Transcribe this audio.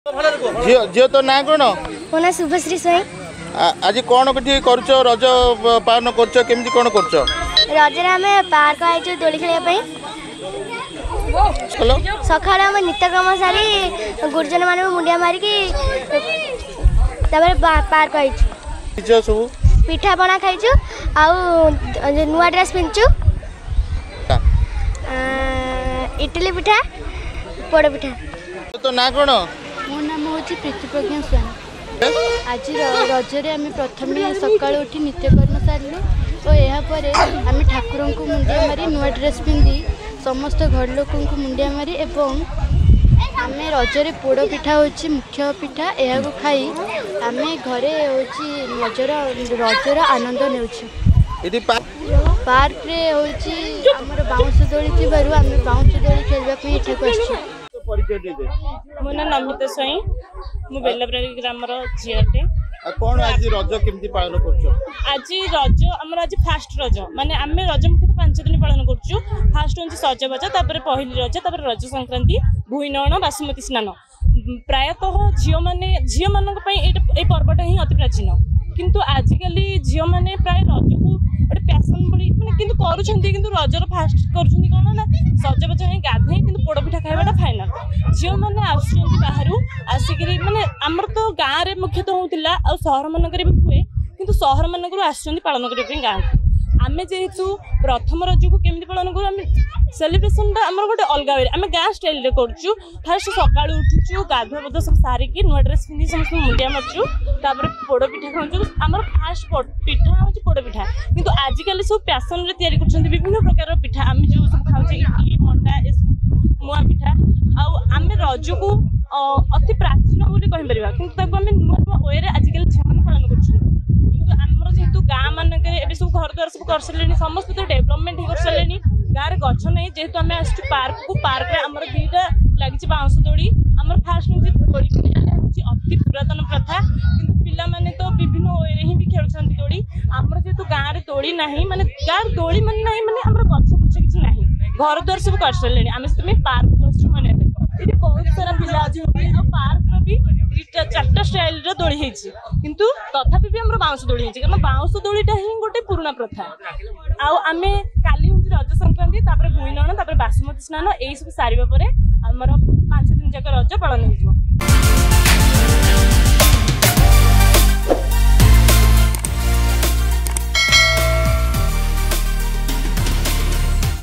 झील तो ना कौन मो ना शुभश्री स्वाई। आज कौन कटी कर रज पालन कर कौन कर रजरे आम पार्क आई दोली खेलने सका नित्यक्रम सारी गुरुजन मान मुंडिया मारिकी पार्क आई सब पिठा पना खाइचु आउ नुआ ड्रेस पिंचु इडली पिठा पोड़ पिठा। तो ना कौन मो नाम हूँ प्रीतिप्रज्ञा स्वाई। आज रजरे आम प्रथम सका उठी नित्यकर्म सारू और यापर आम ठाकुर को मुंडिया मारी नुआ ड्रेस पिंधि समस्त घर लोक मुंडिया मारी एवं आम रजरे पोड़ पिठा हूँ मुख्य पिठा यह खाई आम घरे हूँ रजर आनंद ने पार्क रे हूँ आमर बाउंश दोली थी आम बाउंश दोली खेलवाई एठाक मो ना नमिता स्वाई मु बेलाब्रारी ग्रामर झीटे। कौन आज रज केमती पालन कर आज रज आमर आज फास्ट रज माने आम रज मुख्यतः 5 दिन पालन करूँ। फास्ट हूँ सजबाज तापर पहली रज तापर रज संक्रांति भुईनौण बासुमती स्नान प्रायतः झील मान पर्वटा ही अति प्राचीन किंतु आजिकल झील मैंने प्राय रज को गोटे पैसन भली मैंने कि रजर फास्ट कर कौन ना सजबाज ही गाधे कि पोड़पिठा खाइबाटा फाइनाल झील मैंने आसर आसिक माने आमर तो गाँव में मुख्यतः होता आ सहर मानक भी हुए कि सहर मानक पालन करने गाँव आम जेहेतु प्रथम रज को केमी पालन करूँ सेलिब्रेशन आम गोटे अलग वे आम गाँ स्टाइल करूँ। फास्ट सका उठुचु गाधुआ बध सब सारिकी नुआ ड्रेस पिंधि समस्त मुंडिया मार्चु तापर पोड़ पिठा खाऊँ आमर फास्ट पिठा हूँ पोड़ पिठा किंतु आजिकल सब पैसन रे कर विभिन्न प्रकार पिठा आम जो सब खाऊँ इडली मंडा ए मुआ पिठा आम रज को अति प्राचीन बोली कहीपर कि आम नुआ नुआ वे आजिकल झील पालन कर जेहेतु गाँ मानक सब घर द्वार सब कर सारे समस्त तो डेभलपमेंट कर सारे गाँव में गच नहीं जेहेतु आम आसु पार्क को पार्क में आमर दुईटा लगी बाउंश दोड़ी आम फास्ट दोड़ी अति पुरातन प्रथा कि पिला माने तो विभिन्न वे ही भी खेलुं दोड़ी आमर जेहेतु गाँव में दोड़ी ना माने गाँव दोड़ी मान ना माने आम गच पुछ कि ना घर द्वार सब कर सारे आम से पार्क कर माने बहुत सारा पिला पार्क भी 4टा स्टाइल दोली किंतु तथापि भी आम बाउंश दोली कारण बाउंश दोलीटा ही गोटे पुराना प्रथा आम काली हूँ रज संक्रांति तापर भुईनौण तापर बासुमती स्नान यही सब सारे आमर 5 दिन जाक रज पालन हो।